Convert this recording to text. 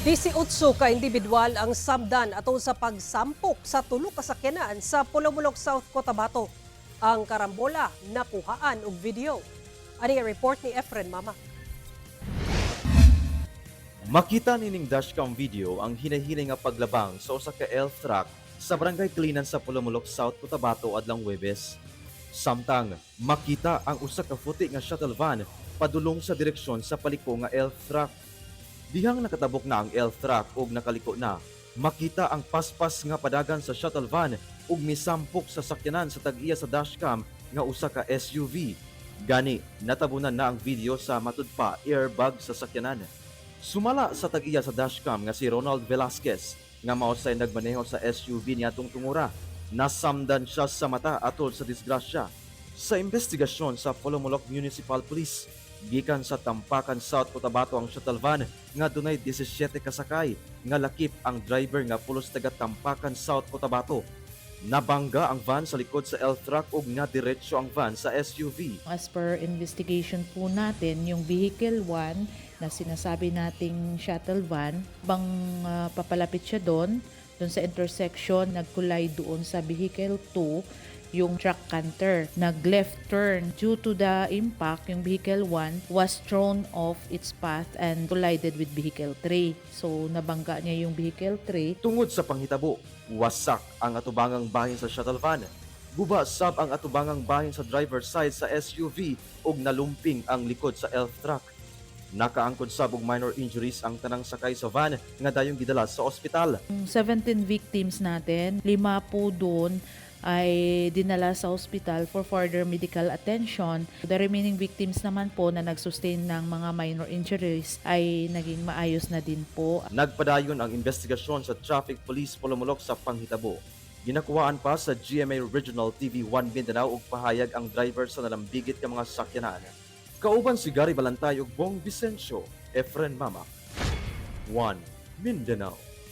18 ka indibidwal ang samdan atol sa pagsampok sa tulo ka sakyanan sa Polomolok, South Cotabato. Ang karambola nakuhaan og video. Ani ang report ni Efren Mama. Makita nining dashcam video ang hinahiling nga paglabang sa usa ka elf truck sa barangay Klinan sa Polomolok, South Cotabato adlang Huwebes. Samtang makita ang usa ka puti nga shuttle van padulong sa direksyon sa paliko nga elf truck. Dihang nakatabok na ang elf truck ug nakaliko na, makita ang paspas nga padagan sa shuttle van ug misampok sa sakyanan sa tag-iya sa dashcam nga usa ka SUV. Gani, natabunan na ang video sa matud pa airbag sa sakyanan. Sumala sa tag-iya sa dashcam nga si Ronald Velasquez nga mausay nagmaneho sa SUV niadtong tungura. Nasamdan siya sa mata atol sa disgrasya. Sa investigasyon sa Polomolok Municipal Police, gikan sa Tampakan, South Cotabato ang shuttle van nga dunay 17 kasakay nga lakip ang driver nga pulos taga Tampakan, South Cotabato. Nabangga ang van sa likod sa elf truck ug nga diretso ang van sa SUV. As per investigation po natin, yung vehicle 1 na sinasabi nating shuttle van, papalapit siya doon sa intersection, nagkulay doon sa vehicle 2, yung truck canter. Nag-left turn. Due to the impact, yung vehicle 1 was thrown off its path and collided with vehicle 3. So, nabangga niya yung vehicle 3. Tungod sa panghitabo, wasak ang atubangang bahin sa shuttle van. Guba sab ang atubangang bahin sa driver side sa SUV ug nalumping ang likod sa elf truck. Nakaangkod sab og minor injuries ang tanang sakay sa van nga dayong gidala sa ospital. 17 victims natin, 5 po doon ay dinala sa hospital for further medical attention. The remaining victims naman po na nagsustain ng mga minor injuries ay naging maayos na din po. Nagpadayon ang investigasyon sa Traffic Police Polomolok sa panghitabo. Ginakuwaan pa sa GMA Regional TV 1 Mindanao og pahayag ang driver sa nalambigit ka mga sakyanan. Kauban si Gary Balantay ug Bong Vicencio, Efren Mama. 1 Mindanao.